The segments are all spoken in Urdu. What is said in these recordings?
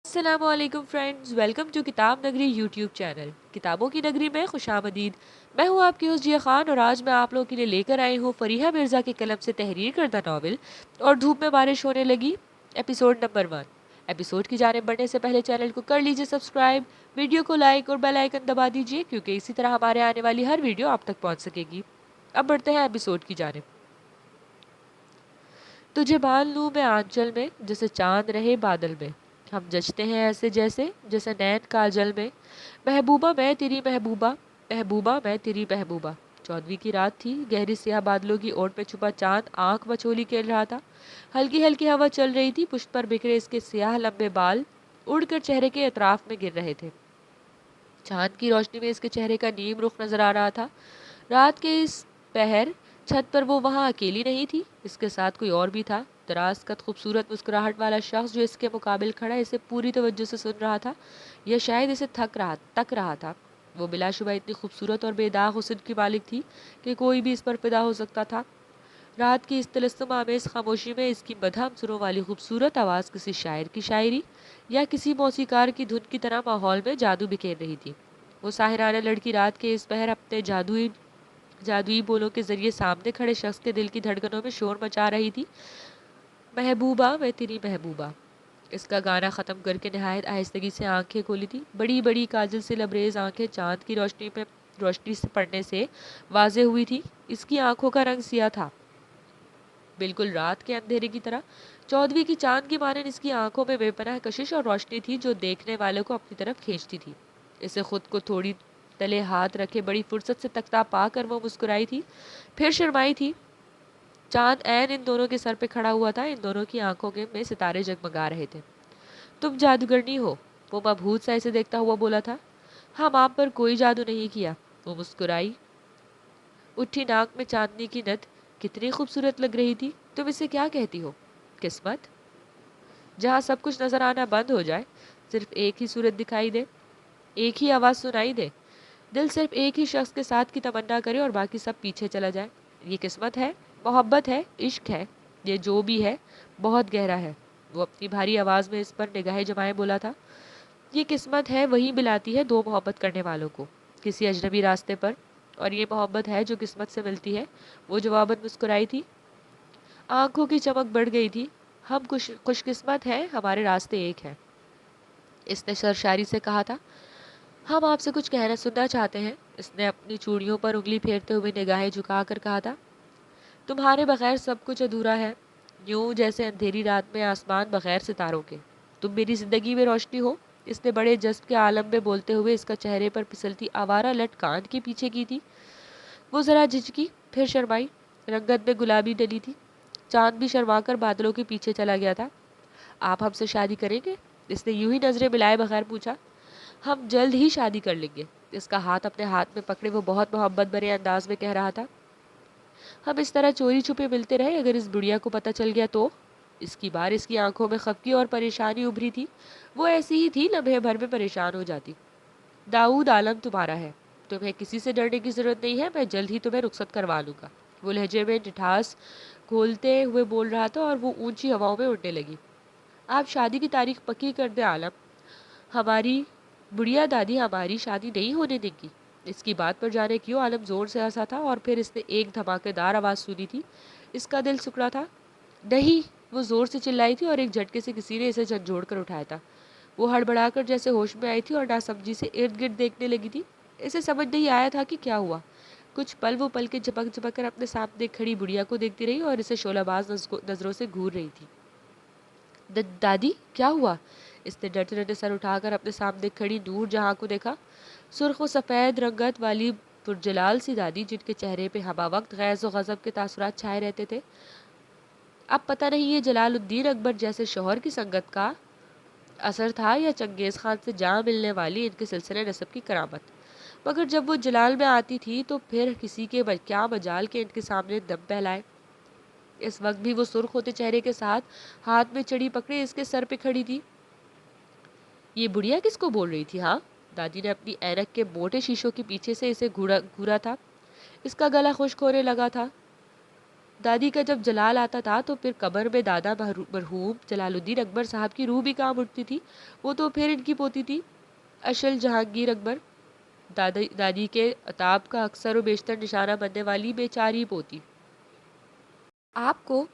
السلام علیکم فرینڈز، ویلکم ٹو کتاب نگری یوٹیوب چینل کتابوں کی نگری میں خوش آمدید۔ میں ہوں آپ کی ہوسٹ جیا خان، اور آج میں آپ لوگوں کے لیے لے کر آئی ہوں فریحہ مرزا کے قلم سے تحریر کردہ ناول اور دھوپ میں بارش ہونے لگی ایپیسوڈ نمبر 1۔ ایپیسوڈ کی جانب بڑھنے سے پہلے چینل کو کر لیجیے سبسکرائب، ویڈیو کو لائک اور بیل آئیکن دبا دیجیے، کیونکہ اسی طرح ہمارے آنے والی ہر ویڈیو آپ تک پہنچ سکے گی۔ اب بڑھتے ہیں ایپیسوڈ کی جانب۔ تجھے باندھ لوں میں آنچل میں، جیسے چاند رہے بادل میں، ہم جچتے ہیں ایسے جیسے نین کاجل میں، محبوبہ میں تیری محبوبہ، محبوبہ میں تیری محبوبہ۔ 14ویں کی رات تھی، گہری سیاہ بادلوں کی اوٹ میں چھپا چاند آنکھ مچولی کھیل رہا تھا۔ ہلکی ہلکی ہوا چل رہی تھی، پشت پر بکھرے اس کے سیاہ لمبے بال اڑ کر چہرے کے اطراف میں گر رہے تھے۔ چاند کی روشنی میں اس کے چہرے کا نیم رخ نظر آ رہا تھا۔ رات کے اس پہر چھت پر وہ وہاں اکیلی نہیں تھی، اس کے ساتھ کوئی اور بھی تھا۔ دراز قد خوبصورت مسکراہٹ والا شخص جو اس کے مقابل کھڑا اسے پوری توجہ سے سن رہا تھا، یا شاید اسے تک رہا تھا۔ وہ بلا شبہ اتنی خوبصورت اور بے داغ حسن کی مالک تھی کہ کوئی بھی اس پر فدا ہو سکتا تھا۔ رات کی اس طلسم آمیز خاموشی میں اس کی مدھم سروں والی خوبصورت آواز کسی شاعر کی شاعری یا کسی موسیقار کی دھن کی طرح ماحول میں جادو بکھیر رہی تھی۔ وہ ساحرانہ لڑکی رات کے اس پہر اپنے جادوئی بولوں کے ذریعے سامنے کھڑے شخص کے دل کی دھڑکنوں میں شور مچا رہی تھی۔ محبوبہ میں تیری محبوبہ، اس کا گانا ختم کر کے نہایت آہستگی سے آنکھیں کھولی تھی۔ بڑی بڑی کاجل سے لبریز آنکھیں چاند کی روشنی سے پڑنے سے واضح ہوئی تھی۔ اس کی آنکھوں کا رنگ سیاہ تھا، بالکل رات کے اندھیرے کی طرح۔ 14ویں کی چاند کی مانند اس کی آنکھوں میں بے پناہ کشش اور روشنی تھی، جو دیکھنے والوں کو اپنی طرف کھینچتی تھی۔ اسے خود کو تھوڑی تلے ہاتھ رکھے بڑی فرصت سے تکتا پا کر وہ مسکرائی تھی، پھر شرمائی تھی۔ چاند عین ان دونوں کے سر پہ کھڑا ہوا تھا، ان دونوں کی آنکھوں میں ستارے جگمگا رہے تھے۔ تم جادوگرنی ہو، وہ مبہوت سا اسے دیکھتا ہوا بولا تھا۔ ہم آپ پر کوئی جادو نہیں کیا، وہ مسکرائی۔ اٹھی ناک میں چاندنی کی نت کتنی خوبصورت لگ رہی تھی۔ تم اسے کیا کہتی ہو؟ قسمت؟ جہاں سب کچھ نظر آنا بند ہو جائے، صرف ایک ہی صورت دکھائی دے، ایک ہی آواز سنائی دے، دل صرف ایک ہی شخص کے ساتھ کی تمنا کرے اور باقی سب پیچھے چلا جائے، یہ قسمت ہے، محبت ہے، عشق ہے، یہ جو بھی ہے بہت گہرا ہے۔ وہ اپنی بھاری آواز میں اس پر نگاہیں جمائے بولا تھا۔ یہ قسمت ہے، وہی ملاتی ہے دو محبت کرنے والوں کو کسی اجنبی راستے پر، اور یہ محبت ہے جو قسمت سے ملتی ہے، وہ جواباً مسکرائی تھی۔ آنکھوں کی چمک بڑھ گئی تھی۔ ہم خوش قسمت ہیں، ہمارے راستے ایک ہیں، اس نے سرشاری سے کہا تھا۔ ہم آپ سے کچھ کہنا سننا چاہتے ہیں، اس نے اپنی چوڑیوں پر انگلی پھیرتے ہوئے نگاہیں جھکا کر کہا تھا۔ تمہارے بغیر سب کچھ ادھورا ہے، یوں جیسے اندھیری رات میں آسمان بغیر ستاروں کے۔ تم میری زندگی میں روشنی ہو، اس نے بڑے جذب کے عالم میں بولتے ہوئے اس کا چہرے پر پھسلتی آوارہ لٹ کان کے پیچھے کی تھی۔ وہ ذرا جھجکی، پھر شرمائی، رنگت میں گلابی ڈلی تھی۔ چاند بھی شرما کر بادلوں کے پیچھے چلا گیا تھا۔ آپ ہم سے شادی کریں گے؟ اس نے یوں ہی نظریں ملائے بغیر پوچھا۔ ہم جلد ہی شادی کر لیں گے، اس کا ہاتھ اپنے ہاتھ میں پکڑے وہ بہت محبت بھرے انداز میں کہہ رہا تھا۔ ہم اس طرح چوری چھپے ملتے رہے، اگر اس بڑھیا کو پتہ چل گیا تو؟ اس کی بار اس کی آنکھوں میں خفگی اور پریشانی ابھری تھی۔ وہ ایسی ہی تھی، لمحے بھر میں پریشان ہو جاتی۔ داؤد عالم تمہارا ہے، تمہیں کسی سے ڈرنے کی ضرورت نہیں ہے، میں جلد ہی تمہیں رخصت کروا لوں گا۔ وہ لہجے میں مٹھاس گھولتے ہوئے بول رہا تھا اور وہ اونچی ہواؤں میں اڑنے لگی۔ آپ شادی کی تاریخ پکی کر دیں عالم، ہماری بڑھیا دادی ہماری شادی نہیں ہونے دیں گی۔ اس کی بات پر جانے کیوں عالم زور سے ہنسا تھا، اور پھر اس نے ایک دھماکے دار آواز سنی تھی۔ اس کا دل سکڑا تھا۔ نہیں، وہ زور سے چلائی تھی اور ایک جھٹکے سے کسی نے اسے جھنجھوڑ کر اٹھایا تھا۔ وہ ہڑبڑا کر جیسے ہوش میں آئی تھی اور ناسمجھی سے ارد گرد دیکھنے لگی تھی۔ اسے سمجھ نہیں آیا تھا کہ کیا ہوا۔ کچھ پل وہ پل کے جھپک کر اپنے سامنے کھڑی بڑھیا کو دیکھتی رہی اور اسے شعلہ باز نظروں سے گھور رہی تھی۔ دادی کیا ہوا؟ اس نے ڈرتے ڈرتے سر اٹھا کر اپنے سامنے کھڑی نور جہاں کو دیکھا۔ سرخ و سفید رنگت والی پرجلال سی دادی، جن کے چہرے پہ ہمہ وقت غیظ و غضب کے تاثرات چھائے رہتے تھے۔ اب پتہ نہیں یہ جلال الدین اکبر جیسے شوہر کی سنگت کا اثر تھا یا چنگیز خان سے جہاں ملنے والی ان کے سلسلے نسب کی کرامت، مگر جب وہ جلال میں آتی تھی تو پھر کسی کے کیا مجال کے ان کے سامنے دم پھیلائے۔ اس وقت بھی وہ سرخ ہوتے چہرے کے ساتھ ہاتھ میں چڑی پکڑے اس کے سر پہ کھڑی تھی۔ یہ بڑھیا کس کو بول رہی تھی؟ ہاں، دادی نے اپنی اینک کے موٹے شیشوں کے پیچھے سے اسے گھورا تھا۔ اس کا گلا خشک ہونے لگا تھا۔ دادی کا جب جلال آتا تھا تو پھر قبر میں دادا مرحوم جلال الدین اکبر صاحب کی روح بھی کام اٹھتی تھی، وہ تو پھر ان کی پوتی تھی اشل جہانگیر اکبر، دادی کے عتاب کا اکثر و بیشتر نشانہ بننے والی بیچاری پوتی۔ آپ کو؟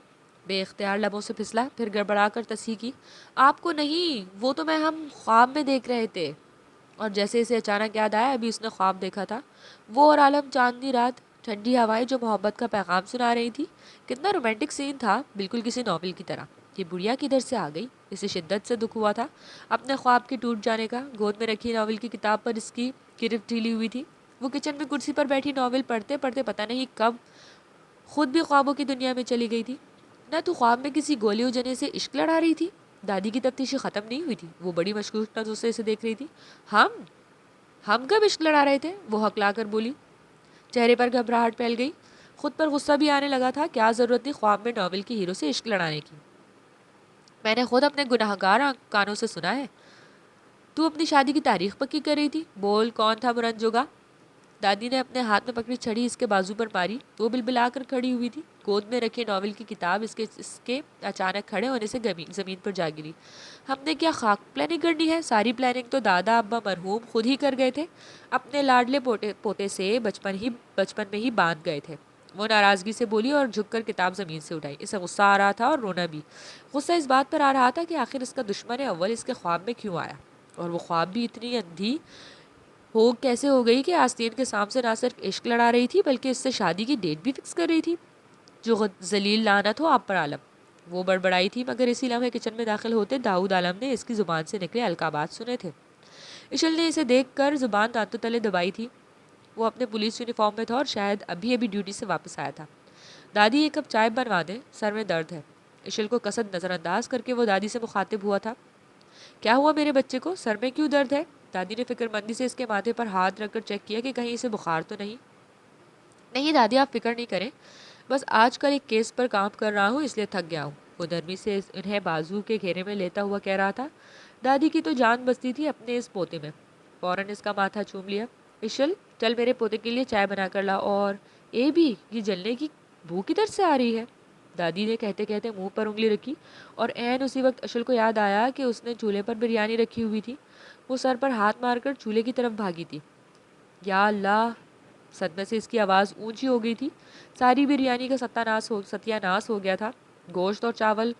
بے اختیار لبوں سے پھسلا، پھر گڑبڑا کر تصحیح کی، آپ کو نہیں، وہ تو ہم خواب میں دیکھ رہے تھے۔ اور جیسے اسے اچانک یاد آیا ابھی اس نے خواب دیکھا تھا، وہ اور عالم چاندنی رات، ٹھنڈی ہوائیں جو محبت کا پیغام سنا رہی تھی، کتنا رومانٹک سین تھا، بالکل کسی ناول کی طرح۔ یہ بڑھیا کدھر سے آ گئی؟ اسے شدت سے دکھ ہوا تھا اپنے خواب کے ٹوٹ جانے کا۔ گود میں رکھی ناول کی کتاب پر اس کی گرفت ڈھیلی ہوئی تھی، وہ کچن میں کرسی پر بیٹھی ناول پڑھتے پڑھتے پتہ نہیں کب خود بھی خوابوں کی دنیا میں چلی گئی تھی۔ نہ تو خواب میں کسی گولی جنے سے عشق لڑا رہی تھی، دادی کی تفتیشی ختم نہیں ہوئی تھی، وہ بڑی مشکوک نظروں سے اسے دیکھ رہی تھی۔ ہم کب عشق لڑا رہے تھے؟ وہ ہکلا کر بولی۔ چہرے پر گھبراہٹ پھیل گئی، خود پر غصہ بھی آنے لگا تھا۔ کیا ضرورت تھی خواب میں ناول کے ہیرو سے عشق لڑانے کی؟ میں نے خود اپنے گناہگار کانوں سے سنا ہے۔ تو اپنی شادی کی تاریخ پکی کر رہی تھی، بول کون تھا مرن جوگا؟ دادی نے اپنے ہاتھ میں پکڑی چھڑی اس کے بازو پر ماری، وہ بلبلا کر کھڑی ہوئی تھی، گود میں رکھے ناول کی کتاب اس کے اچانک کھڑے ہونے سے زمین پر جا گری۔ ہم نے کیا خاک پلاننگ کرنی ہے؟ ساری پلاننگ تو دادا ابا مرحوم خود ہی کر گئے تھے، اپنے لاڈلے پوتے سے بچپن میں ہی باندھ گئے تھے۔ وہ ناراضگی سے بولی اور جھک کر کتاب زمین سے اٹھائی۔ اسے غصہ آ رہا تھا اور رونا بھی۔ غصہ اس بات پر آ رہا تھا کہ آخر اس کا دشمن اول اس کے خواب میں کیوں آیا، اور وہ خواب بھی اتنی اندھی کیسے ہو گئی کہ آستین کے سام سے نہ صرف عشق لڑا رہی تھی بلکہ اس سے شادی کی ڈیٹ بھی فکس کر رہی تھی۔ جو ذلیل لعنت ہو آپ پر عالم، وہ بڑبڑائی تھی، مگر اسی لمحے کچن میں داخل ہوتے داؤد عالم نے اس کی زبان سے نکلے القابات سنے تھے۔ اشل نے اسے دیکھ کر زبان دانتوں تلے دبائی تھی۔ وہ اپنے پولیس یونیفارم میں تھا اور شاید ابھی ڈیوٹی سے واپس آیا تھا۔ دادی ایک کپ چائے بنوا دیں، سر میں درد ہے۔ اشل کو کسد نظر انداز کر کے وہ دادی سے مخاطب ہوا تھا۔ کیا ہوا میرے بچے کو؟ سر میں کیوں درد ہے؟ دادی نے فکر مندی سے اس کے ماتھے پر ہاتھ رکھ کر چیک کیا کہ کہیں اسے بخار تو نہیں۔ نہیں دادی آپ فکر نہیں کریں، بس آج کل ایک کیس پر کام کر رہا ہوں اس لیے تھک گیا ہوں، وہ نرمی سے انہیں بازو کے گھیرے میں لیتا ہوا کہہ رہا تھا۔ دادی کی تو جان بستی تھی اپنے اس پوتے میں، فوراً اس کا ماتھا چوم لیا۔ اشل چل میرے پوتے کے لیے چائے بنا کر لا، اور بھی یہ جلنے کی بو کدھر سے آ رہی ہے؟ دادی نے کہتے کہتے منہ پر انگلی رکھی، اور عین اسی وقت اشل کو یاد آیا کہ اس نے چولہے پر بریانی رکھی ہوئی تھی۔ وہ سر پر ہاتھ مار کر چولہے کی طرف بھاگی تھی۔ یا اللہ! صدمے سے اس کی آواز اونچی ہو گئی تھی۔ ساری بریانی کا ستیہ ناس ہو گیا تھا۔ گوشت اور چاول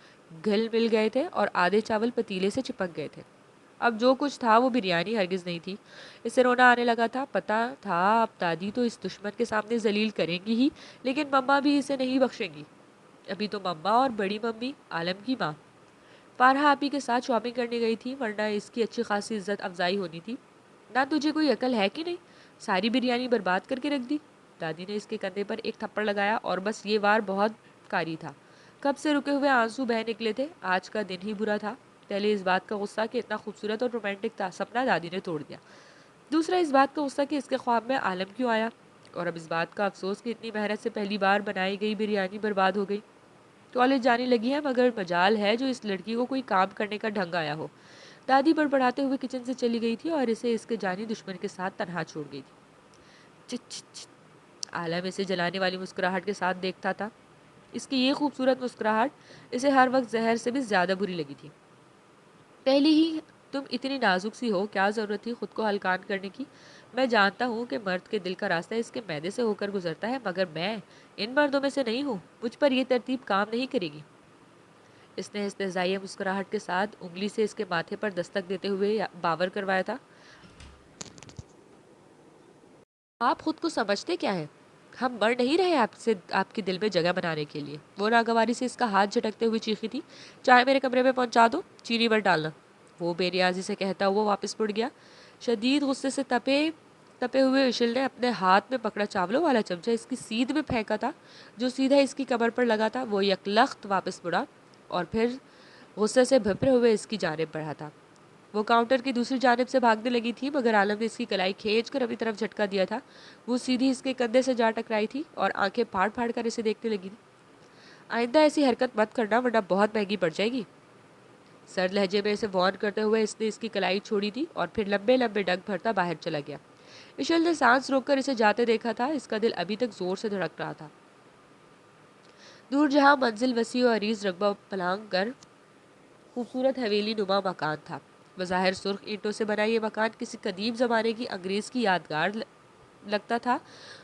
گھل مل گئے تھے اور آدھے چاول پتیلے سے چپک گئے تھے۔ اب جو کچھ تھا وہ بریانی ہرگز نہیں تھی۔ اسے رونا آنے لگا تھا، پتہ تھا اب دادی تو اس دشمن کے سامنے ذلیل کریں گی ہی، لیکن مما بھی اسے نہیں بخشیں گی۔ ابھی تو مما اور بڑی ممی، عالم کی ماں، فارحہ آپی کے ساتھ شاپنگ کرنے گئی تھی، ورنہ اس کی اچھی خاصی عزت افزائی ہونی تھی۔ نہ تجھے کوئی عقل ہے کہ نہیں؟ ساری بریانی برباد کر کے رکھ دی۔ دادی نے اس کے کندھے پر ایک تھپڑ لگایا، اور بس یہ وار بہت کاری تھا۔ کب سے رکے ہوئے آنسو بہہ نکلے تھے، آج کا دن ہی برا تھا۔ پہلے اس بات کا غصہ کہ اتنا خوبصورت اور رومانٹک سپنا دادی نے توڑ دیا، دوسرا اس بات کا غصہ کہ اس کے خواب میں عالم کیوں آیا، اور اب اس بات کا افسوس کہ اتنی محنت سے پہلی بار بنائی گئی بریانی برباد ہو گئی۔ کالج جانے لگی ہے، مگر مجال ہے جو اس لڑکی کو کوئی کام کرنے کا ڈھنگ آیا ہو۔ دادی بڑبڑاتے ہوئے کچن سے چلی گئی تھی اور اسے اس کے جانی دشمن کے ساتھ تنہا چھوڑ گئی تھی۔ چچ چچ، عالم اسے جلانے والی مسکراہٹ کے ساتھ دیکھتا تھا۔ اس کی یہ خوبصورت مسکراہٹ اسے ہر وقت زہر سے بھی زیادہ بری لگی تھی۔ پہلی ہی تم اتنی نازک سی ہو، کیا ضرورت تھی خود کو ہلکان کرنے کی؟ میں جانتا ہوں کہ مرد کے دل کا راستہ اس کے معدے سے ہو کر گزرتا ہے، مگر میں ان مردوں میں سے نہیں ہوں، مجھ پر یہ ترتیب کام نہیں کرے گی۔ اس نے استہزائیہ مسکراہٹ کے ساتھ انگلی سے اس کے ماتھے پر دستک دیتے ہوئے باور کروایا تھا۔ آپ خود کو سمجھتے کیا ہے؟ ہم مر نہیں رہے آپ کے دل میں جگہ بنانے کے لیے۔ وہ ناگواری سے اس کا ہاتھ جھٹکتے ہوئے چیخی تھی۔ چائے میرے کمرے میں پہنچا دو، چینی بر ڈالنا۔ وہ بے ریاضی سے کہتا ہوا واپس مڑ گیا۔ شدید غصے سے تپے ہوئے اشل نے اپنے ہاتھ میں پکڑا چاولوں والا چمچہ اس کی سیدھ میں پھینکا تھا جو سیدھا اس کی کمر پر لگا تھا۔ وہ یکلخت واپس مڑا اور پھر غصے سے بھپرے ہوئے اس کی جانب بڑھا تھا۔ وہ کاؤنٹر کی دوسری جانب سے بھاگنے لگی تھی، مگر عالم نے اس کی کلائی کھینچ کر اپنی طرف جھٹکا دیا تھا۔ وہ سیدھی اس کے کندھے سے جا ٹکرائی تھی اور آنکھیں پھاڑ پھاڑ کر اسے دیکھنے لگی تھی۔ آئندہ ایسی حرکت مت کرنا ورنہ بہت مہنگی پڑ جائے گی۔ سرد لہجے میں اسے وارن کرتے ہوئے اس نے اس کی کلائی چھوڑی تھی اور پھر لمبے لمبے ڈگ بھرتا باہر چلا گیا۔ اشل نے سانس روک کر اسے جاتے دیکھا تھا، اس کا دل ابھی تک زور سے دھڑک رہا تھا۔ دور جہاں منزل وسیع و عریض رقبہ پلانگ کر خوبصورت حویلی نما مکان تھا۔ بظاہر سرخ اینٹوں سے بنا یہ مکان کسی قدیم زمانے کی انگریز کی یادگار لگتا تھا،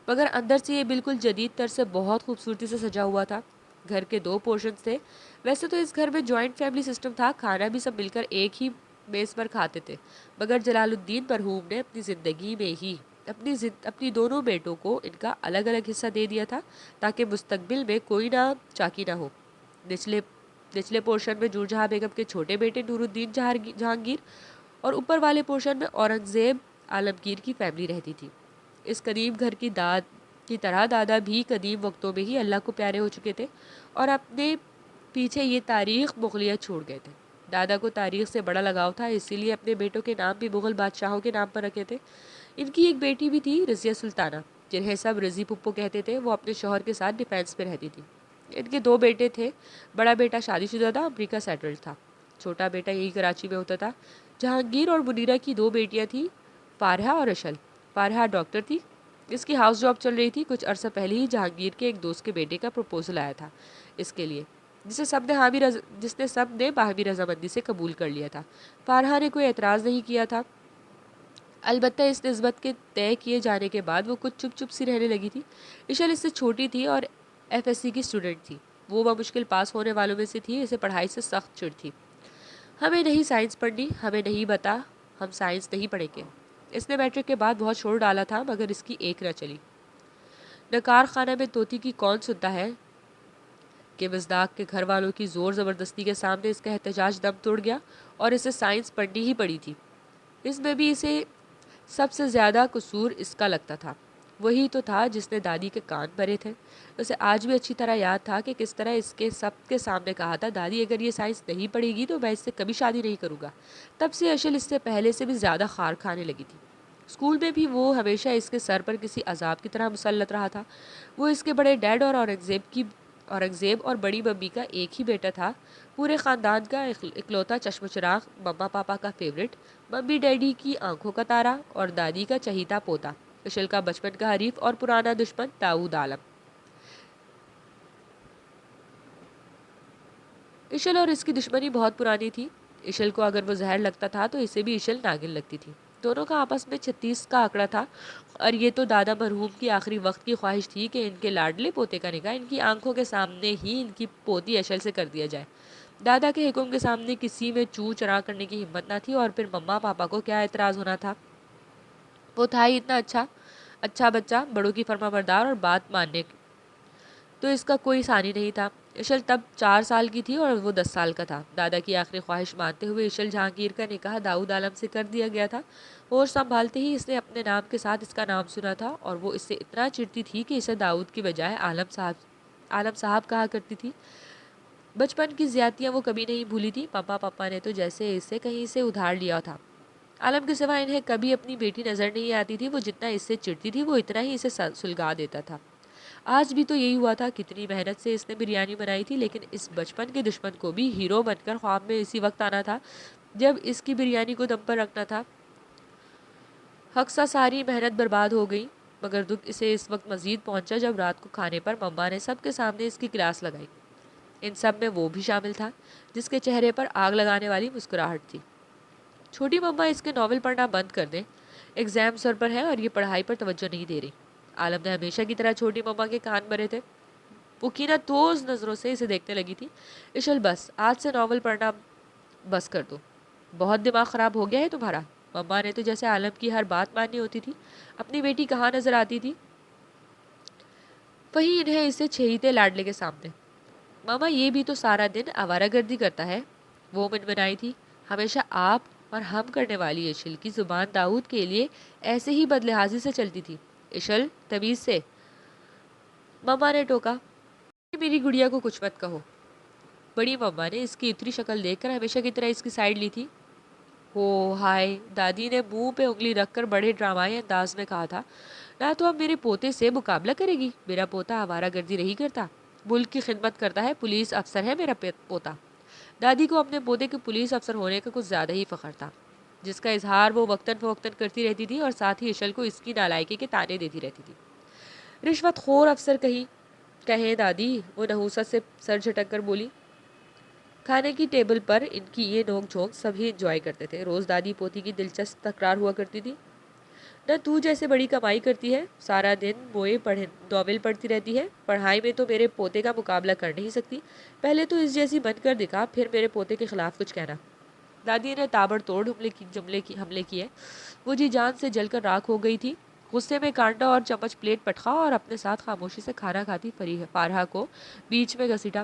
مگر اندر سے یہ بالکل جدید طرز سے بہت خوبصورتی سے سجا ہوا تھا۔ گھر کے 2 پورشنز تھے۔ ویسے تو اس گھر میں جوائنٹ فیملی سسٹم تھا، کھانا بھی سب مل کر ایک ہی میز پر کھاتے تھے، مگر جلال الدین مرحوم نے اپنی زندگی میں ہی اپنی دونوں بیٹوں کو ان کا الگ الگ حصہ دے دیا تھا تاکہ مستقبل میں کوئی نہ چاکی نہ ہو۔ نچلے پورشن میں جور جہاں بیگم کے چھوٹے بیٹے نور الدین جہانگیر اور اوپر والے پورشن میں اورنگزیب عالمگیر کی فیملی رہتی تھی۔ اس قدیم گھر کی طرح دادا بھی قدیم وقتوں میں ہی اللہ کو پیارے ہو چکے تھے اور اپنے پیچھے یہ تاریخ مغلیہ چھوڑ گئے تھے۔ دادا کو تاریخ سے بڑا لگاؤ تھا، اسی لیے اپنے بیٹوں کے نام بھی مغل بادشاہوں کے نام پر رکھے تھے۔ ان کی ایک بیٹی بھی تھی، رضیہ سلطانہ، جنہیں سب رضی پھپھو کہتے تھے۔ وہ اپنے شوہر کے ساتھ ڈیفینس میں رہتی تھی۔ ان کے 2 بیٹے تھے۔ بڑا بیٹا شادی شدہ تھا، امریکہ سیٹلڈ تھا۔ چھوٹا بیٹا یہی کراچی میں ہوتا تھا۔ جہانگیر اور منیرہ کی 2 بیٹیاں تھیں، فارحہ اور اشل۔ فارحہ ڈاکٹر تھی، اس کی ہاؤس جاب چل رہی تھی۔ کچھ عرصہ پہلے ہی جہانگیر کے ایک دوست کے بیٹے کا پروپوزل آیا تھا اس کے لیے، جس نے سب نے باہمی رضامندی سے قبول کر لیا تھا۔ فارحہ نے کوئی اعتراض نہیں کیا تھا، البتہ اس نسبت کے طے کیے جانے کے بعد وہ کچھ چپ چپ سی رہنے لگی تھی۔ اشل اس سے چھوٹی تھی اور FSC کی اسٹوڈنٹ تھی۔ وہ بمشکل پاس ہونے والوں میں سے تھی۔ اسے پڑھائی سے سخت چڑ تھی۔ ہمیں نہیں سائنس پڑھنی، ہمیں نہیں بتا، ہم سائنس نہیں پڑھیں گے۔ اس نے میٹرک کے بعد بہت شور ڈالا تھا، مگر اس کی ایک نہ چلی۔ نکار خانہ میں طوطی کی کون سنتا ہے کہ مصداق کے گھر والوں کی زور زبردستی کے سامنے اس کا احتجاج دم توڑ گیا اور اسے سائنس پڑھنی ہی پڑی تھی۔ اس میں بھی اسے سب سے زیادہ قصور اس کا لگتا تھا۔ وہی تو تھا جس نے دادی کے کان بھرے تھے۔ اسے آج بھی اچھی طرح یاد تھا کہ کس طرح اس کے سب کے سامنے کہا تھا، دادی اگر یہ سائنس نہیں پڑھے گی تو میں اس سے کبھی شادی نہیں کروں گا۔ تب سے اشل اس سے پہلے سے بھی زیادہ خار کھانے لگی تھی۔ اسکول میں بھی وہ ہمیشہ اس کے سر پر کسی عذاب کی طرح مسلط رہا تھا۔ وہ اس کے بڑے ڈیڈ اور اورنگزیب اور بڑی ممی کا ایک ہی بیٹا تھا، پورے خاندان کا اکلوتا چشم چراغ، مما پاپا کا فیورٹ، ممی ڈیڈی کی آنکھوں کا تارا اور دادی کا چہیتا پوتا، اشل کا بچپن کا حریف اور پرانا دشمن داؤد عالم۔ اشل اور اس کی دشمنی بہت پرانی تھی۔ اشل کو اگر وہ زہر لگتا تھا تو اسے بھی اشل ناگن لگتی تھی۔ دونوں کا آپس میں 36 کا آنکڑا تھا، اور یہ تو دادا مرحوم کی آخری وقت کی خواہش تھی کہ ان کے لاڈلے پوتے کا نکاح ان کی آنکھوں کے سامنے ہی ان کی پوتی اشل سے کر دیا جائے۔ دادا کے حکم کے سامنے کسی میں چوں چراغ کرنے کی ہمت نہ تھی، اور پھر مما پاپا کو کیا اعتراض ہونا تھا؟ وہ تھا ہی اتنا اچھا بچہ، بڑوں کی فرما بردار اور بات ماننے، تو اس کا کوئی ثانی نہیں تھا۔ اشل تب 4 سال کی تھی اور وہ 10 سال کا تھا۔ دادا کی آخری خواہش مانتے ہوئے اشل جہانگیر کا نکاح داؤد عالم سے کر دیا گیا تھا۔ ہوش سنبھالتے ہی اس نے اپنے نام کے ساتھ اس کا نام سنا تھا، اور وہ اس سے اتنا چڑتی تھی کہ اسے داؤد کی بجائے عالم صاحب کہا کرتی تھی۔ بچپن کی زیادتیاں وہ کبھی نہیں بھولی تھی۔ مما پاپا نے تو جیسے اسے کہیں سے ادھار لیا تھا۔ عالم کے سوا انہیں کبھی اپنی بیٹی نظر نہیں آتی تھی۔ وہ جتنا اس سے چڑتی تھی وہ اتنا ہی اسے سلگا دیتا تھا۔ آج بھی تو یہی ہوا تھا۔ کتنی محنت سے اس نے بریانی بنائی تھی، لیکن اس بچپن کے دشمن کو بھی ہیرو بن کر خواب میں اسی وقت آنا تھا جب اس کی بریانی کو دم پر رکھنا تھا۔ حقّ ساری محنت برباد ہو گئی، مگر دکھ اسے اس وقت مزید پہنچا جب رات کو کھانے پر مما نے سب کے سامنے اس کی کلاس لگائی۔ ان سب میں وہ بھی شامل تھا جس کے چہرے پر آگ لگانے والی مسکراہٹ تھی۔ چھوٹی مما اس کے ناول پڑھنا بند کر دیں، ایگزام سر پر ہے اور یہ پڑھائی پر توجہ نہیں دے رہی۔ عالم نے ہمیشہ کی طرح چھوٹی مما کے کان بھرے تھے۔ وہ کینہ توز نظروں سے اسے دیکھنے لگی تھی۔ اشل بس، آج سے ناول پڑھنا بس کر دو، بہت دماغ خراب ہو گیا ہے تمہارا۔ مما نے تو جیسے عالم کی ہر بات ماننی ہوتی تھی۔ اپنی بیٹی کہاں نظر آتی تھی، وہیں انہیں اسے چھیتے لاڈلے کے سامنے۔ ماما یہ بھی تو سارا دن آوارہ گردی کرتا ہے، وہ منمنائی تھی۔ ہمیشہ آپ اور ہم کرنے والی اشل کی زبان داؤد کے لیے ایسے ہی بدلحاظی سے چلتی تھی۔ اشل، تمیز سے، مما نے ٹوکا، میری گڑیا کو کچھ مت کہو۔ بڑی مما نے اس کی اتری شکل دیکھ کر ہمیشہ کی طرح اس کی سائڈ لی تھی۔ ہو ہائے، دادی نے منہ پہ انگلی رکھ کر بڑے ڈرامائی انداز میں کہا تھا، نہ تو اب میرے پوتے سے مقابلہ کرے گی۔ میرا پوتا آوارہ گردی نہیں کرتا، ملک کی خدمت کرتا ہے، پولیس افسر ہے میرا پوتا۔ دادی کو اپنے پوتے کے پولیس افسر ہونے کا کچھ زیادہ ہی فخر تھا، جس کا اظہار وہ وقتاً فوقتاً کرتی رہتی تھی، اور ساتھ ہی اشل کو اس کی نالائکی کے طعنے دیتی رہتی تھی۔ رشوت خور افسر کہیں دادی، وہ نحوست سے سر جھٹک کر بولی۔ کھانے کی ٹیبل پر ان کی یہ نوک جھونک سبھی انجوائے کرتے تھے۔ روز دادی پوتی کی دلچسپ تکرار ہوا کرتی تھی، نہ تو جیسے بڑی کمائی کرتی ہے، سارا دن ناول پڑھتی رہتی ہے، پڑھائی میں تو میرے پوتے کا مقابلہ کر نہیں سکتی، پہلے تو اس جیسی بن کر دکھا، پھر میرے پوتے کے خلاف کچھ کہنا۔ دادی نے تابڑ توڑ حملے کیے۔ وہ جی جان سے جل کر راکھ ہو گئی تھی۔ غصے میں کانٹا اور چمچ پلیٹ پٹخا اور اپنے ساتھ خاموشی سے کھانا کھاتی فارحہ کو بیچ میں گھسیٹا۔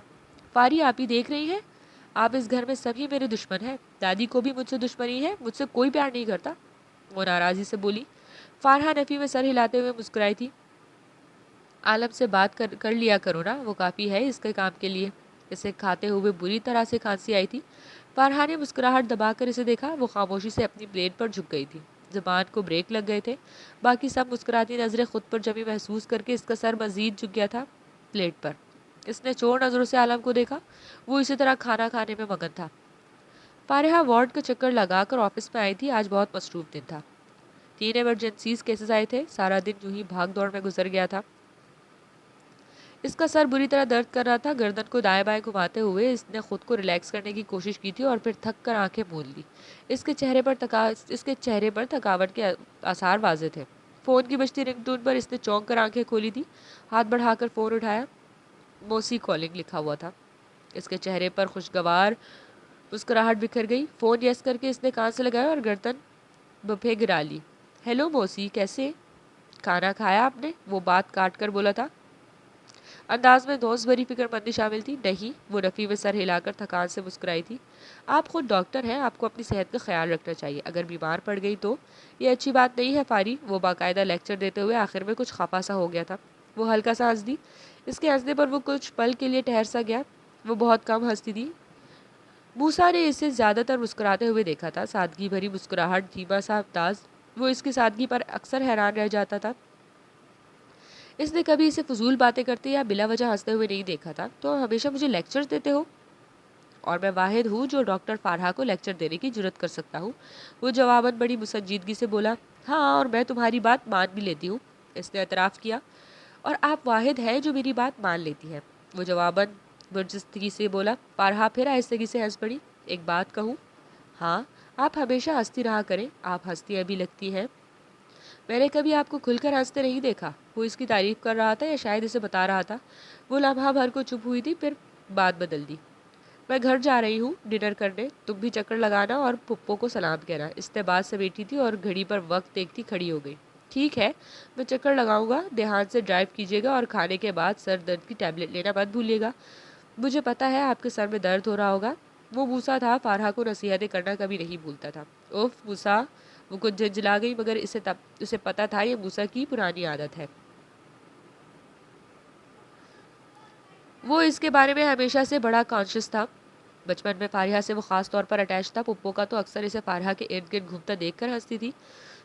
فاری، آپ ہی دیکھ رہی ہیں، آپ اس گھر میں سبھی میرے دشمن ہیں، دادی کو بھی مجھ سے دشمنی ہے، مجھ سے کوئی پیار نہیں کرتا، وہ ناراضی سے بولی۔ فارحہ نفی میں سر ہلاتے ہوئے مسکرائی تھی۔ عالم سے بات کر لیا کرو نا، وہ کافی ہے اس کے کام کے لیے۔ اسے کھاتے ہوئے بری طرح سے کھانسی آئی تھی۔ فارحہ نے مسکراہٹ دبا کر اسے دیکھا، وہ خاموشی سے اپنی پلیٹ پر جھک گئی تھی، زبان کو بریک لگ گئے تھے۔ باقی سب مسکراتی نظریں خود پر جمی محسوس کر کے اس کا سر مزید جھک گیا تھا پلیٹ پر۔ اس نے چور نظروں سے عالم کو دیکھا، وہ اسی طرح کھانا کھانے میں مگن تھا۔ فارحہ وارڈ کا چکر لگا کر آفس میں آئی تھی، آج بہت مصروف دن تھا۔ 3 ایمرجنسیز کیسز آئے تھے، سارا دن یوں ہی بھاگ دوڑ میں گزر گیا تھا۔ اس کا سر بری طرح درد کر رہا تھا، گردن کو دائیں بائیں گھماتے ہوئے اس نے خود کو ریلیکس کرنے کی کوشش کی تھی اور پھر تھک کر آنکھیں موند لی۔ اس کے چہرے پر تھکاوٹ کے آثار واضح تھے۔ فون کی بجتی رنگ ٹون پر اس نے چونک کر آنکھیں کھولی تھی، ہاتھ بڑھا کر فون اٹھایا۔ موسی کالنگ لکھا ہوا تھا۔ اس کے چہرے پر خوشگوار مسکراہٹ بکھر گئی۔ فون یس کر کے اس نے کان سے لگایا اور گردن بپھے گرا لی۔ ہیلو موسی، کیسے؟ کھانا کھایا آپ نے؟ وہ بات کاٹ کر بولا تھا۔ انداز میں دوست بھری فکر مندی شامل تھی۔ نہیں، وہ نفی میں سر ہلا کر تھکان سے مسکرائی تھی۔ آپ خود ڈاکٹر ہیں، آپ کو اپنی صحت کا خیال رکھنا چاہیے، اگر بیمار پڑ گئی تو یہ اچھی بات نہیں ہے فاری، وہ باقاعدہ لیکچر دیتے ہوئے آخر میں کچھ خفا سا ہو گیا تھا۔ وہ ہلکا سا ہنس دی۔ اس کے ہنسنے پر وہ کچھ پل کے لیے ٹھہر سا گیا۔ وہ بہت کم ہنستی تھی۔ موسیٰ نے اسے زیادہ تر مسکراتے ہوئے دیکھا تھا، سادگی بھری مسکراہٹ، دھیما سا انداز، وہ اس کی سادگی پر اکثر حیران رہ جاتا تھا۔ اس نے کبھی اسے فضول باتیں کرتے یا بلا وجہ ہنستے ہوئے نہیں دیکھا تھا۔ تو ہمیشہ مجھے لیکچرز دیتے ہو؟ اور میں واحد ہوں جو ڈاکٹر فارحہ کو لیکچر دینے کی جرات کر سکتا ہوں، وہ جواباً بڑی مسنجیدگی سے بولا۔ ہاں، اور میں تمہاری بات مان بھی لیتی ہوں، اس نے اعتراف کیا۔ اور آپ واحد ہیں جو میری بات مان لیتی ہے، وہ جواباً برجستگی سے بولا۔ فارحہ پھر آہستگی سے ہنس پڑی۔ ایک بات کہوں؟ ہاں، آپ ہمیشہ ہنستی رہا کریں، آپ ہنستی ابھی لگتی ہیں۔ میں نے کبھی آپ کو کھل کر ہنستے نہیں دیکھا۔ وہ اس کی تعریف کر رہا تھا یا شاید اسے بتا رہا تھا۔ وہ لمحہ بھر کو چپ ہوئی تھی، پھر بات بدل دی۔ میں گھر جا رہی ہوں ڈنر کرنے، تم بھی چکر لگانا اور پھپھو کو سلام کہنا۔ اس نے بات سے بیٹھی تھی اور گھڑی پر وقت دیکھتی کھڑی ہو گئی۔ ٹھیک ہے، میں چکر لگاؤں گا، دھیان سے ڈرائیو کیجیے گا اور کھانے کے بعد سر درد کی ٹیبلٹ لینا مت بھولیے گا۔ مجھے پتا ہے آپ کے سر میں درد ہو رہا ہوگا۔ وہ موسیٰ تھا، فارحہ کو نصیحتیں کرنا کبھی نہیں بھولتا تھا۔ اوف موسیٰ، وہ کچھ جھنجھلا گئی، مگر اسے پتا تھا یہ موسیٰ کی پرانی عادت ہے۔ وہ اس کے بارے میں ہمیشہ سے بڑا کانشیس تھا۔ بچپن میں فارحہ سے وہ خاص طور پر اٹیچ تھا۔ پپو کا تو اکثر اسے فارحہ کے ارد گرد گھومتا دیکھ کر ہنستی تھی۔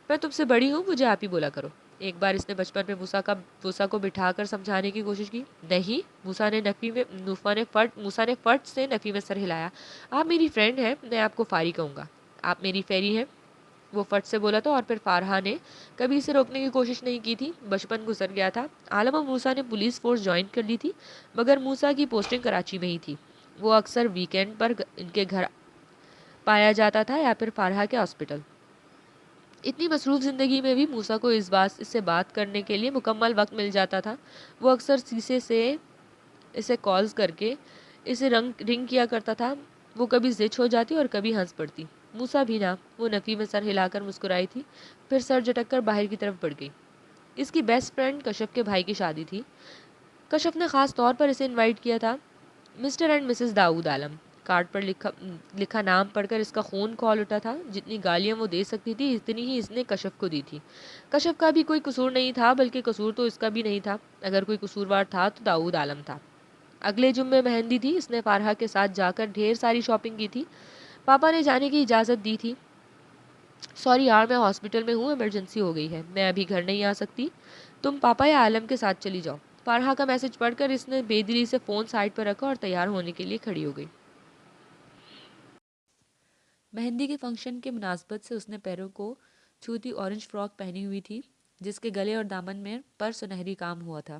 میں تم سے بڑی ہوں، مجھے آپ ہی بولا کرو۔ ایک بار اس نے بچپن میں موسیٰ کو بٹھا کر سمجھانے کی کوشش کی۔ نہیں، موسیٰ نے فٹ سے نفی میں سر ہلایا۔ آپ میری فرینڈ ہیں، میں آپ کو فاری کہوں گا۔ آپ میری فیری ہیں، وہ فٹ سے بولا تھا، اور پھر فارحہ نے کبھی اسے روکنے کی کوشش نہیں کی تھی۔ بچپن گزر گیا تھا۔ عالم اور موسیٰ نے پولیس فورس جوائن کر لی تھی، مگر موسیٰ کی پوسٹنگ کراچی میں ہی تھی۔ وہ اکثر ویکینڈ پر ان کے گھر پایا جاتا تھا یا پھر فارحہ کے ہاسپٹل۔ اتنی مصروف زندگی میں بھی موسیٰ کو اس سے بات کرنے کے لیے مکمل وقت مل جاتا تھا۔ وہ اکثر شیشے سے اسے کالز کر کے اسے رنگ کیا کرتا تھا۔ وہ کبھی زچ ہو جاتی اور کبھی ہنس پڑتی۔ موسیٰ بھی نہ، وہ نفی میں سر ہلا کر مسکرائی تھی، پھر سر جھٹک کر باہر کی طرف بڑھ گئی۔ اس کی بیسٹ فرینڈ کشف کے بھائی کی شادی تھی۔ کشف نے خاص طور پر اسے انوائٹ کیا تھا۔ Mr and Mrs Daud Alam. Card پر لکھا نام پڑھ کر اس کا خون کھول اٹھا تھا۔ جتنی گالیاں وہ دے سکتی تھی اتنی ہی اس نے کشف کو دی تھی۔ کشف کا بھی کوئی قصور نہیں تھا، بلکہ قصور تو اس کا بھی نہیں تھا۔ اگر کوئی قصوروار تھا تو داؤد عالم تھا۔ اگلے جمعے مہندی تھی، اس نے فارحہ کے ساتھ جا کر ڈھیر ساری شاپنگ کی تھی۔ پاپا نے جانے کی اجازت دی تھی۔ سوری یار، میں ہاسپٹل میں ہوں، ایمرجنسی ہو گئی ہے، میں ابھی گھر نہیں آ سکتی، تم پاپا یا عالم کے ساتھ چلی جاؤ۔ فارحہ کا میسج پڑھ کر اس نے بے دلی سے فون سائڈ پر رکھا اور تیار ہونے کے لیے کھڑی ہو گئی۔ مہندی کے فنکشن کے مناسبت سے اس نے پیروں کو چھوتی اورنج فراک پہنی ہوئی تھی، جس کے گلے اور دامن میں پر سنہری کام ہوا تھا۔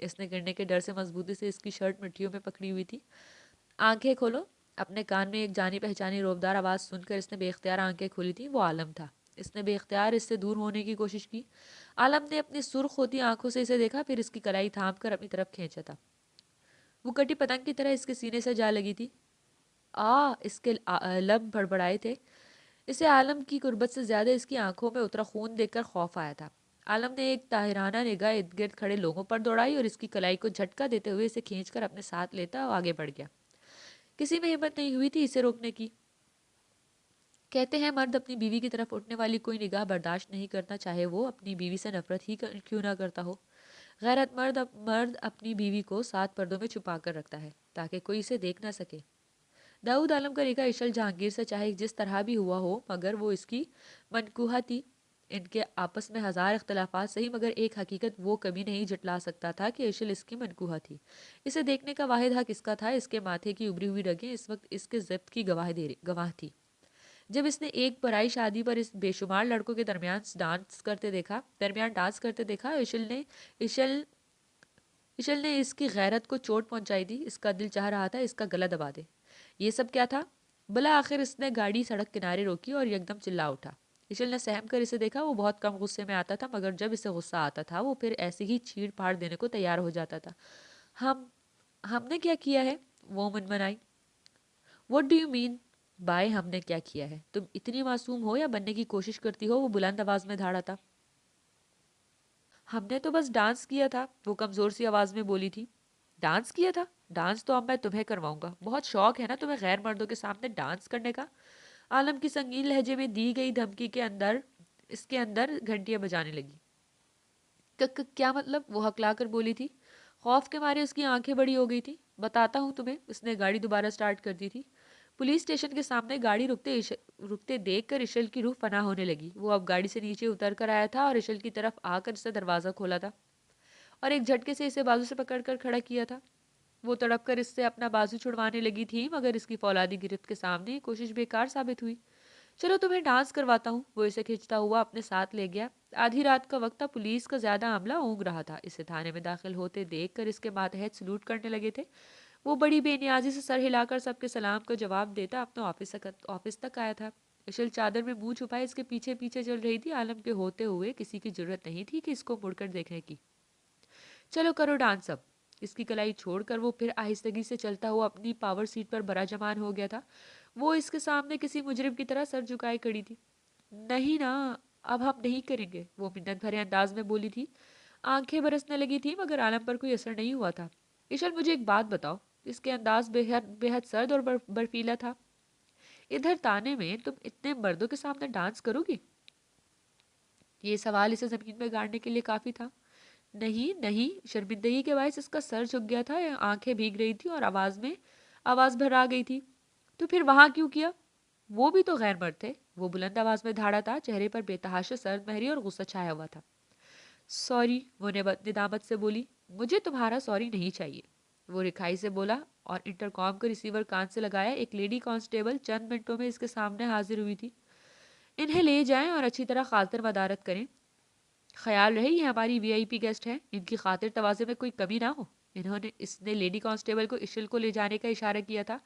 اس نے گرنے کے ڈر سے مضبوطی سے اس کی شرٹ مٹھیوں میں پکڑی ہوئی تھی. آنکھیں کھولو. اپنے کان میں ایک جانی پہچانی روبدار آواز سن کر اس نے بے اختیار آنکھیں کھولی تھی. وہ عالم تھا. اس نے بے اختیار اس سے دور ہونے کی کوشش کی. عالم نے اپنی سرخ ہوتی آنکھوں سے اسے دیکھا, پھر اس کی کلائی تھام کر اپنی طرف کھینچا تھا. وہ کٹی پتنگ کی طرح اس کے سینے سے جا لگی تھی. اس کے لب بڑبڑائے تھے. اسے عالم کی قربت سے زیادہ اس کی آنکھوں میں اترا خون دیکھ کر خوف آیا تھا. عالم نے ایک طاہرانہ نگاہ ارد گرد کھڑے لوگوں پر دوڑائی اور اس کی کلائی کو جھٹکا دیتے ہوئے اسے کھینچ کر اپنے ساتھ لیتا اور آگے بڑھ گیا. کسی میں ہمت نہیں ہوئی تھی اسے روکنے کی. کہتے ہیں مرد اپنی بیوی کی طرف اٹھنے والی کوئی نگاہ برداشت نہیں کرتا, چاہے وہ اپنی بیوی سے نفرت ہی کیوں نہ کرتا ہو. غیرت مرد اپنی بیوی کو 7 پردوں میں چھپا کر رکھتا ہے تاکہ کوئی اسے دیکھ نہ سکے. داؤد عالم کا نکاح اشل جہانگیر سے چاہے جس طرح بھی ہوا ہو, مگر وہ اس کی منکوحہ تھی. ان کے آپس میں ہزار اختلافات صحیح, مگر ایک حقیقت وہ کبھی نہیں جھٹلا سکتا تھا کہ اشل اس کی منکوحہ تھی. اسے دیکھنے کا واحد حق اس کا تھا. اس کے ماتھے کی ابری ہوئی رگیں اس وقت اس کے ضبط کی گواہ تھی. جب اس نے ایک برائی شادی پر اس بے شمار لڑکوں کے درمیان ڈانس کرتے دیکھا, اشل نے اس کی غیرت کو چوٹ پہنچائی تھی. اس کا دل چاہ رہا تھا اس کا گلا دبا دے. یہ سب کیا تھا؟ بلا آخر اس نے گاڑی سڑک کنارے روکی اور یکدم چلا اٹھا. اشل نے سہم کر اسے دیکھا. وہ بہت کم غصے میں آتا تھا, مگر جب اسے غصہ آتا تھا وہ پھر ایسے ہی چیڑ پھاڑ دینے کو تیار ہو جاتا تھا. ہم نے کیا کیا ہے؟ وہ منمنائی. What do you mean by ہم نے کیا کیا ہے؟ تم اتنی معصوم ہو یا بننے کی کوشش کرتی ہو؟ وہ بلند آواز میں دھاڑا تھا. ہم نے تو بس ڈانس کیا تھا, وہ کمزور سی آواز میں بولی تھی. ڈانس کیا تھا؟ ڈانس تو اب میں تمہیں کرواؤں گا. بہت شوق ہے نا تمہیں غیر مردوں کے سامنے ڈانس کرنے کا؟ عالم کی سنگین لہجے میں دی گئی دھمکی کے اندر اس کے اندر گھنٹیاں بجانے لگی. کیا مطلب؟ وہ ہکلا کر بولی تھی. خوف کے مارے اس کی آنکھیں بڑی ہو گئی تھی. بتاتا ہوں تمہیں. اس نے گاڑی دوبارہ سٹارٹ کر دی تھی. پولیس اسٹیشن کے سامنے گاڑی رکتے دیکھ کر اشل کی روح فنا ہونے لگی. وہ اب گاڑی سے نیچے اتر کر آیا تھا اور اشل کی طرف آ کر اسے دروازہ کھولا تھا اور ایک جھٹکے سے اسے بازو سے پکڑ کر کھڑا کیا تھا. وہ تڑپ کر اس سے اپنا بازو چھڑوانے لگی تھی, مگر اس کی فولادی گرفت کے سامنے یہ کوشش بیکار ثابت ہوئی. چلو تمہیں ڈانس کرواتا ہوں. وہ اسے کھینچتا ہوا اپنے ساتھ لے گیا. آدھی رات کا وقت تھا. پولیس کا زیادہ عملہ اونگ رہا تھا. اسے تھانے میں داخل ہوتے دیکھ کر اس کے ماتحت سلوٹ کرنے لگے تھے. وہ بڑی بے نیازی سے سر ہلا کر سب کے سلام کا جواب دیتا اپنا آفس تک آیا تھا. اشل چادر میں منہ چھپائے اس کے پیچھے پیچھے چل رہی تھی. عالم کے ہوتے ہوئے کسی کی ضرورت نہیں تھی کہ اس کو مڑ کر دیکھنے کی. چلو کرو ڈانس اب. اس کی کلائی چھوڑ کر وہ پھر آہستگی سے چلتا ہوا اپنی پاور سیٹ پر براجمان ہو گیا تھا. وہ اس کے سامنے کسی مجرم کی طرح سر جھکائے کھڑی تھی. نہیں نا, اب ہم نہیں کریں گے, وہ منت بھرے انداز میں بولی تھی. آنکھیں برسنے لگی تھی, مگر عالم پر کوئی اثر نہیں ہوا تھا. اشل مجھے ایک بات بتاؤ. اس کے انداز بے حد سرد اور برفیلا تھا. ادھر تانے میں تم اتنے مردوں کے سامنے ڈانس کرو گی؟ یہ سوال اسے زمین میں گاڑنے کے لیے کافی تھا. نہیں. شرمندگی کے باعث اس کا سر جھک گیا تھا, آنکھیں بھیگ رہی تھی اور آواز بھر آ گئی تھی. تو پھر وہاں کیوں کیا؟ وہ بھی تو غیر مرد تھے. وہ بلند آواز میں دھاڑا تھا. چہرے پر بے تحاشا سرد مہری اور غصہ چھایا ہوا تھا. سوری, وہ ندامت سے بولی. مجھے تمہارا سوری نہیں چاہیے, وہ رکھائی سے بولا اور انٹرکام کا ریسیور کان سے لگایا. ایک لیڈی کانسٹیبل چند منٹوں میں اس کے سامنے حاضر ہوئی تھی. انہیں لے جائیں اور اچھی طرح خاطر مدارت کریں. خیال رہے یہ ہماری وی آئی پی گیسٹ ہیں, ان کی خاطر تواضع میں کوئی کمی نہ ہو. اس نے لیڈی کانسٹیبل کو اشل کو لے جانے کا اشارہ کیا تھا.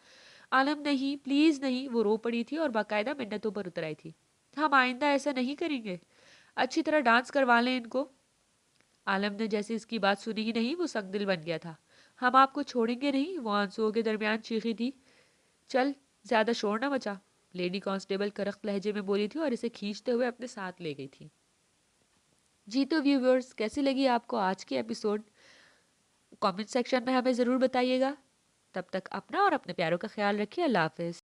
عالم نہیں, پلیز نہیں. وہ رو پڑی تھی اور باقاعدہ منتوں پر اتر آئی تھی. ہم آئندہ ایسا نہیں کریں گے. اچھی طرح ڈانس کروا لیں ان کو. عالم نے جیسے اس کی بات سنی ہی نہیں, وہ سنگ دل بن گیا تھا. ہم آپ کو چھوڑیں گے نہیں, وہ آنسوؤں کے درمیان چیخی تھی. چل زیادہ شور نہ مچا, لیڈی کانسٹیبل کرخت لہجے میں بولی تھی اور اسے کھینچتے ہوئے اپنے ساتھ لے گئی تھی. جی تو ویورز, کیسی لگی آپ کو آج کی ایپیسوڈ؟ کامنٹ سیکشن میں ہمیں ضرور بتائیے گا. تب تک اپنا اور اپنے پیاروں کا خیال رکھیے. اللہ حافظ.